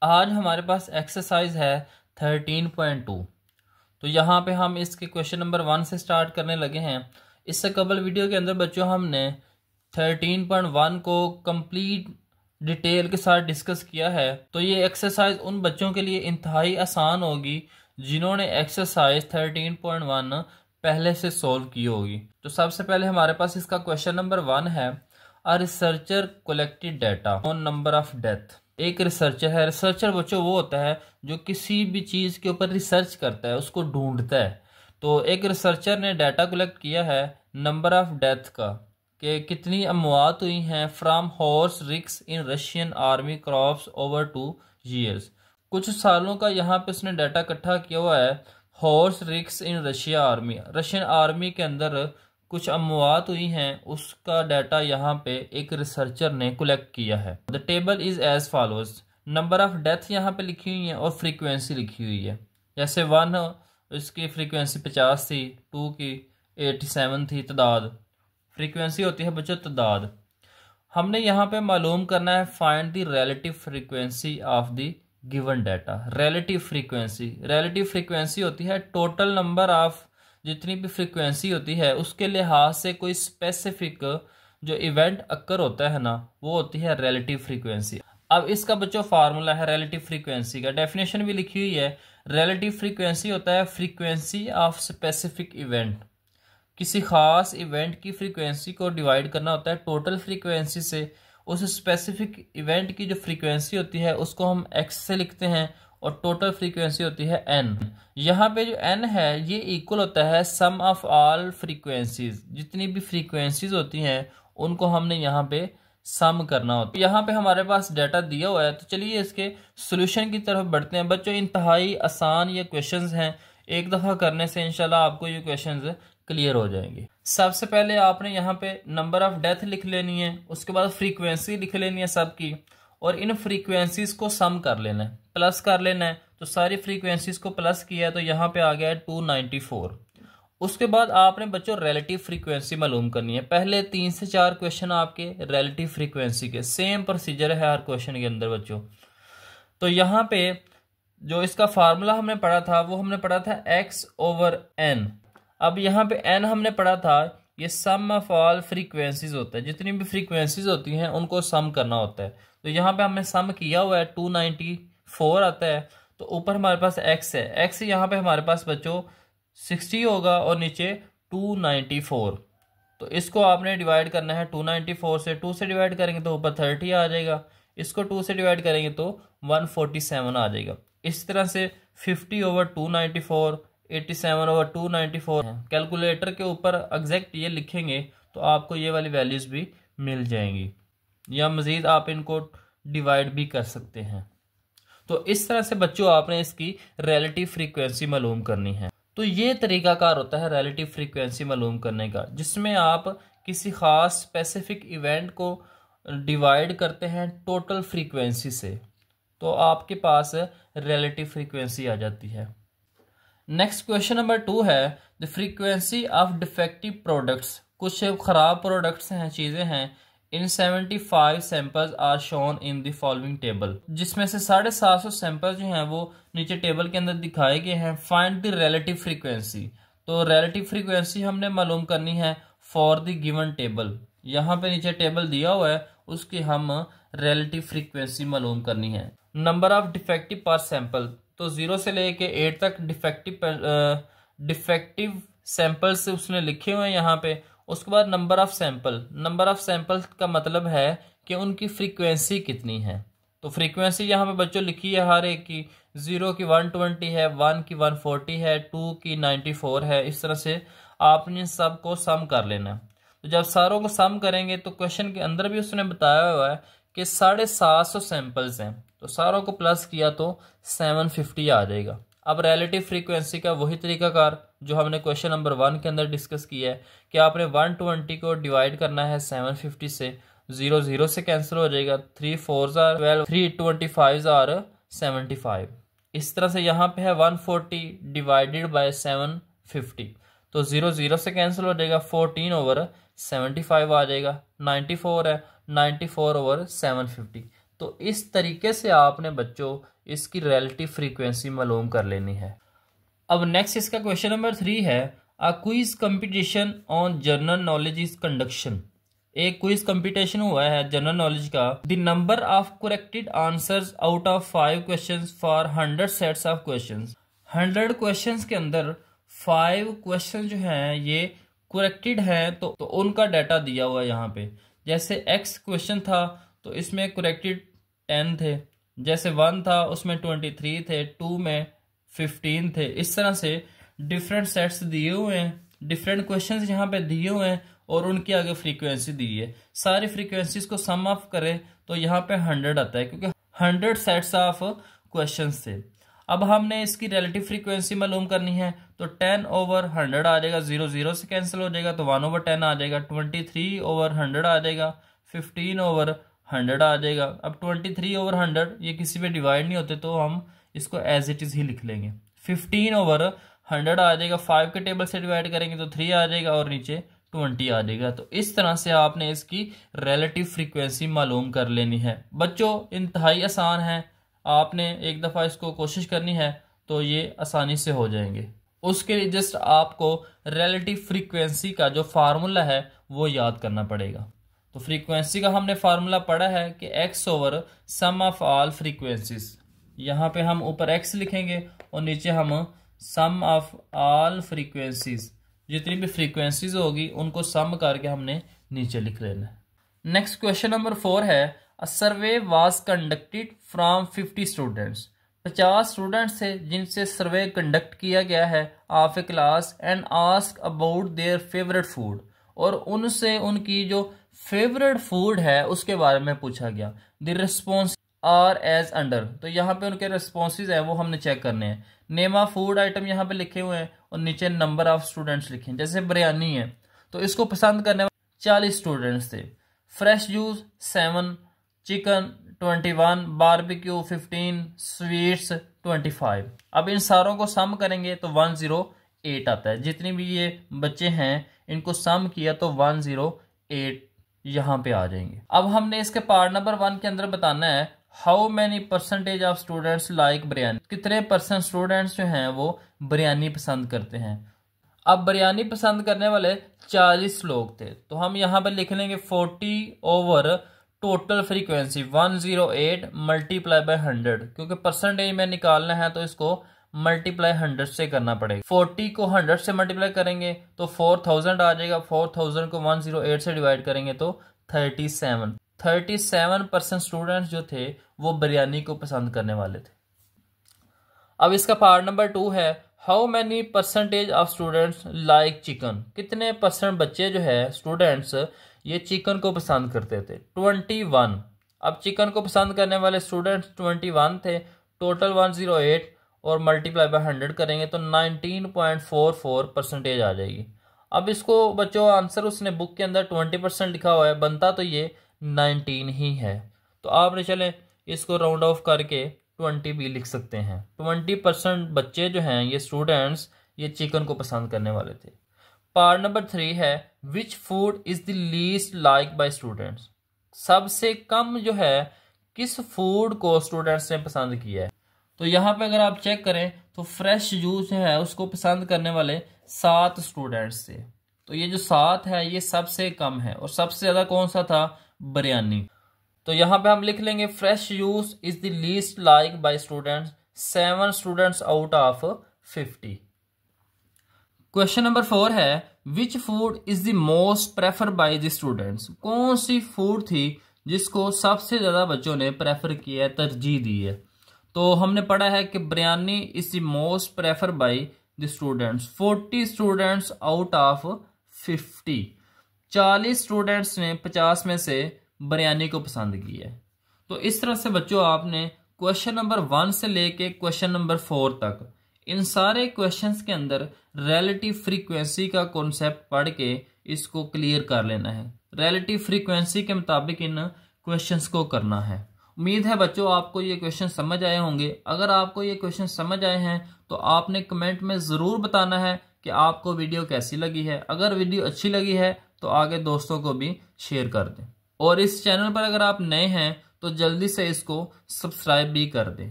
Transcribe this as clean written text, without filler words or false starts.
आज हमारे पास एक्सरसाइज है 13.2। तो यहाँ पे हम इसके क्वेश्चन नंबर 1 से स्टार्ट करने लगे हैं। इससे कबल वीडियो के अंदर बच्चों हमने 13.1 को कंप्लीट डिटेल के साथ डिस्कस किया है। तो ये एक्सरसाइज उन बच्चों के लिए इंतहाई आसान होगी जिन्होंने एक्सरसाइज 13.1 पहले से सॉल्व की होगी। तो सबसे पहले हमारे पास इसका क्वेश्चन नंबर 1 है, a researcher collected data on number of death. एक रिसर्चर है। रिसर्चर बच्चों वो होता है जो किसी भी चीज़ के ऊपर रिसर्च करता है, उसको ढूंढता है। तो एक रिसर्चर ने डाटा कलेक्ट किया है नंबर ऑफ डेथ का, कि कितनी अमवात हुई हैं फ्राम हॉर्स रिक्स इन Russian army crops over 2 years। कुछ सालों का यहाँ पे उसने डाटा इकट्ठा किया हुआ है। हॉर्स रिक्स इन रशियन आर्मी के अंदर कुछ अमवात हुई हैं, उसका डाटा यहाँ पे एक रिसर्चर ने कलेक्ट किया है। The table is as follows. Number of death यहाँ पे लिखी हुई है और फ्रीक्वेंसी लिखी हुई है। जैसे 1 इसकी फ्रीक्वेंसी 50 थी, 2 की 87 थी। तादाद फ्रीक्वेंसी होती है बच्चों तादाद। हमने यहाँ पे मालूम करना है find the relative frequency of the given data. Relative frequency होती है टोटल नंबर ऑफ, जितनी भी फ्रीक्वेंसी होती है उसके लिहाज से कोई स्पेसिफिक जो इवेंट अक्कर होता है ना, वो होती है रिलेटिव फ्रीक्वेंसी। अब इसका बच्चों फार्मूला है रिलेटिव फ्रीक्वेंसी का, डेफिनेशन भी लिखी हुई है। रिलेटिव फ्रीक्वेंसी होता है फ्रीक्वेंसी ऑफ स्पेसिफिक इवेंट। किसी खास इवेंट की फ्रीक्वेंसी को डिवाइड करना होता है टोटल फ्रीक्वेंसी से। उस स्पेसिफिक इवेंट की जो फ्रीक्वेंसी होती है उसको हम एक्स से लिखते हैं और टोटल फ्रीक्वेंसी होती है एन। यहाँ पे जो एन है ये इक्वल होता है सम ऑफ ऑल फ्रीक्वेंसीज। जितनी भी फ्रीक्वेंसीज होती हैं उनको हमने यहाँ पे सम करना होता है। यहाँ पे हमारे पास डाटा दिया हुआ है, तो चलिए इसके सोल्यूशन की तरफ बढ़ते हैं। बच्चों इंतहाई आसान ये क्वेश्चंस हैं, एक दफ़ा करने से इंशाल्लाह आपको ये क्वेश्चंस क्लियर हो जाएंगे। सबसे पहले आपने यहाँ पे नंबर ऑफ डेथ लिख लेनी है, उसके बाद फ्रीक्वेंसी लिख लेनी है सबकी, और इन फ्रीक्वेंसीज को सम कर लेना है, प्लस कर लेना है। तो सारी फ्रीक्वेंसीज को प्लस किया है तो यहाँ पे आ गया है 294। उसके बाद आपने बच्चों रिलेटिव फ्रीक्वेंसी मालूम करनी है। पहले 3 से 4 क्वेश्चन आपके रिलेटिव फ्रीक्वेंसी के, सेम प्रोसीजर है हर क्वेश्चन के अंदर बच्चों। तो यहाँ पे जो इसका फार्मूला हमने पढ़ा था वो हमने पढ़ा था x/n। अब यहाँ पे n हमने पढ़ा था, ये सम ऑफ ऑल फ्रीक्वेंसीज होता है। जितनी भी फ्रीक्वेंसीज होती हैं उनको सम करना होता है। तो यहाँ पे हमने सम किया हुआ है, 294 आता है। तो ऊपर हमारे पास x है, x यहाँ पे हमारे पास बच्चों 60 होगा और नीचे 294। तो इसको आपने डिवाइड करना है 294 से। 2 से डिवाइड करेंगे तो ऊपर 30 आ जाएगा, इसको 2 से डिवाइड करेंगे तो 147 आ जाएगा। इस तरह से 50/294, 87/294 है। कैलकुलेटर के ऊपर एग्जैक्ट ये लिखेंगे तो आपको ये वाली वैल्यूज भी मिल जाएंगी, या मज़ीद आप इनको डिवाइड भी कर सकते हैं। तो इस तरह से बच्चों आपने इसकी रिलेटिव फ्रीक्वेंसी मालूम करनी है। तो ये तरीकाकार होता है रिलेटिव फ्रीक्वेंसी मालूम करने का, जिसमें आप किसी खास स्पेसिफिक इवेंट को डिवाइड करते हैं टोटल फ्रीक्वेंसी से, तो आपके पास रिलेटिव फ्रीक्वेंसी आ जाती है। नेक्स्ट क्वेश्चन नंबर 2 है, the frequency of defective products. कुछ खराब प्रोडक्ट्स हैं, चीज़ें हैं, in 75 samples are shown in the following table. जिसमें से 750 सैंपल जो हैं वो नीचे टेबल के अंदर दिखाए गए हैं। Find the relative frequency. तो रिलेटिव फ्रीक्वेंसी हमने मालूम करनी है फॉर द गिवन टेबल। यहाँ पे नीचे टेबल दिया हुआ है, उसकी हम रिलेटिव फ्रीक्वेंसी मालूम करनी है। नंबर ऑफ डिफेक्टिव पर सैंपल, तो 0 से लेके 8 तक डिफेक्टिव सैंपल्स उसने लिखे हुए हैं यहाँ पे। उसके बाद नंबर ऑफ सैंपल का मतलब है कि उनकी फ्रीक्वेंसी कितनी है। तो फ्रीक्वेंसी यहाँ पे बच्चों लिखी है हर एक की। 0 की 120 है, 1 की 140 है, 2 की 94 है। इस तरह से आपने सबको सम कर लेना। तो जब सारों को सम करेंगे तो क्वेश्चन के अंदर भी उसने बताया हुआ है कि 750 सैंपल्स हैं, तो सारों को प्लस किया तो 750 आ जाएगा। अब रिलेटिव फ्रीक्वेंसी का वही तरीकाकार जो हमने क्वेश्चन नंबर 1 के अंदर डिस्कस किया है कि आपने 120 को डिवाइड करना है 750 से। 0 0 से कैंसिल हो जाएगा, 3 4s आर 12, 3 25s आर 75। इस तरह से यहाँ पे है 140 डिवाइडेड बाय 750, तो 0 0 से कैंसिल हो जाएगा, 14/75 आ जाएगा। 94 है, 94/750। तो इस तरीके से आपने बच्चों इसकी रिलेटिव फ्रीक्वेंसी मालूम कर लेनी है। अब नेक्स्ट इसका क्वेश्चन नंबर 3 है, a quiz competition on general knowledge is conduction. एक क्विज कंपटीशन हुआ है जनरल नॉलेज का। The number of corrected answers out of 5 questions for 100 sets of questions. 100 questions के अंदर 5 क्वेश्चन जो हैं ये करेक्टेड हैं, तो उनका डाटा दिया हुआ है यहाँ पे। जैसे x क्वेश्चन था तो इसमें करेक्टेड 10 थे, जैसे 1 था उसमें 23 थे, 2 में 15 थे। इस तरह से डिफरेंट सेट्स दिए हुए हैं, डिफरेंट क्वेश्चंस यहाँ पे दिए हुए हैं और उनकी आगे फ्रीक्वेंसी दी है। सारी फ्रीक्वेंसीज को सम ऑफ करें तो यहाँ पे 100 आता है, क्योंकि 100 सेट्स ऑफ क्वेश्चंस थे। अब हमने इसकी रिलेटिव फ्रीक्वेंसी मालूम करनी है, तो 10/100 आ जाएगा, 0 0 से कैंसिल हो जाएगा तो 1/10 आ जाएगा, 23/100 आ जाएगा, 15/100 आ जाएगा। अब 23/100 ये किसी पे डिवाइड नहीं होते तो हम इसको एज इट इज ही लिख लेंगे। 15/100 आ जाएगा, 5 के टेबल से डिवाइड करेंगे तो 3 आ जाएगा और नीचे 20 आ जाएगा। तो इस तरह से आपने इसकी रिलेटिव फ्रीक्वेंसी मालूम कर लेनी है। बच्चों इंतहाई आसान है, आपने एक दफ़ा इसको कोशिश करनी है तो ये आसानी से हो जाएंगे। उसके लिए जस्ट आपको रिलेटिव फ्रीक्वेंसी का जो फार्मूला है वो याद करना पड़ेगा। तो फ्रीक्वेंसी का हमने फार्मूला पढ़ा है कि x/सम ऑफ ऑल फ्रीक्वेंसीज। यहाँ पे हम ऊपर x लिखेंगे और नीचे हम सम ऑफ ऑल फ्रीक्वेंसीज, जितनी भी फ्रीक्वेंसीज होगी उनको सम करके हमने नीचे लिख लेना है। नेक्स्ट क्वेश्चन नंबर 4 है, a survey was conducted from 50 students. 50 students थे जिनसे सर्वे कंडक्ट किया गया है of a class and ask about their favourite food, और उनसे उनकी जो फेवरेट फूड है उसके बारे में पूछा गया। The response are as under, तो यहाँ पे उनके रिस्पॉन्सेज है वो हमने चेक करने हैं। नेम ऑफ फूड आइटम यहाँ पे लिखे हुए हैं और नीचे नंबर ऑफ स्टूडेंट्स लिखे हैं। जैसे बिरयानी है तो इसको पसंद करने वाले 40 स्टूडेंट्स थे। Fresh juice 7, chicken 21, barbecue 15, sweets 25। अब इन सारों को सम करेंगे तो 108 आता है। जितनी भी ये बच्चे हैं इनको सम किया तो 108 यहाँ पे आ जाएंगे। अब हमने इसके पार्ट नंबर 1 के अंदर बताना है, how many percentage of students like biryani. कितने परसेंट स्टूडेंट्स जो हैं वो बिरयानी पसंद करते हैं। अब बिरयानी पसंद करने वाले 40 लोग थे, तो हम यहाँ पे लिख लेंगे 40 over total frequency 108 multiply by 100, क्योंकि परसेंटेज में निकालना है तो इसको मल्टीप्लाई 100 से करना पड़ेगा। 40 को 100 से मल्टीप्लाई करेंगे तो 4000 आ जाएगा, 4000 को 108 से डिवाइड करेंगे तो 37% स्टूडेंट्स जो थे वो बिरयानी को पसंद करने वाले थे। अब इसका पार्ट नंबर 2 है, how many percentage of students like chicken. कितने परसेंट बच्चे जो है स्टूडेंट्स ये चिकन को पसंद करते थे। 21। अब चिकन को पसंद करने वाले स्टूडेंट्स 21 थे, टोटल 108 और मल्टीप्लाई बाय 100 करेंगे तो 19.44 परसेंटेज आ जाएगी। अब इसको बच्चों आंसर उसने बुक के अंदर 20% लिखा हुआ है, बनता तो ये 19 ही है, तो आपने चले इसको राउंड ऑफ करके 20 भी लिख सकते हैं। 20% बच्चे जो हैं ये स्टूडेंट्स ये चिकन को पसंद करने वाले थे। पार्ट नंबर 3 है, which food is the least like by students. सबसे कम जो है किस फूड को स्टूडेंट्स ने पसंद किया है। तो यहाँ पे अगर आप चेक करें तो फ्रेश जूस जो है उसको पसंद करने वाले 7 स्टूडेंट्स थे, तो ये जो 7 है ये सबसे कम है। और सबसे ज्यादा कौन सा था, बिरयानी। तो यहाँ पे हम लिख लेंगे fresh juice is the least like by students, 7 students out of 50। Question number 4 है, which food is the most prefer by the students. कौन सी फूड थी जिसको सबसे ज्यादा बच्चों ने प्रेफर किया है, तरजीह दी है। तो हमने पढ़ा है कि biryani is the most prefer by the students, 40 students out of 50। 40 students ने 50 में से बिरयानी को पसंद किया है। तो इस तरह से बच्चों आपने क्वेश्चन नंबर 1 से लेके क्वेश्चन नंबर 4 तक इन सारे क्वेश्चंस के अंदर रिलेटिव फ्रीक्वेंसी का कॉन्सेप्ट पढ़ के इसको क्लियर कर लेना है। रिलेटिव फ्रीक्वेंसी के मुताबिक इन क्वेश्चंस को करना है। उम्मीद है बच्चों आपको ये क्वेश्चन समझ आए होंगे। अगर आपको ये क्वेश्चन समझ आए हैं तो आपने कमेंट में ज़रूर बताना है कि आपको वीडियो कैसी लगी है। अगर वीडियो अच्छी लगी है तो आगे दोस्तों को भी शेयर कर दें। और इस चैनल पर अगर आप नए हैं तो जल्दी से इसको सब्सक्राइब भी कर दें।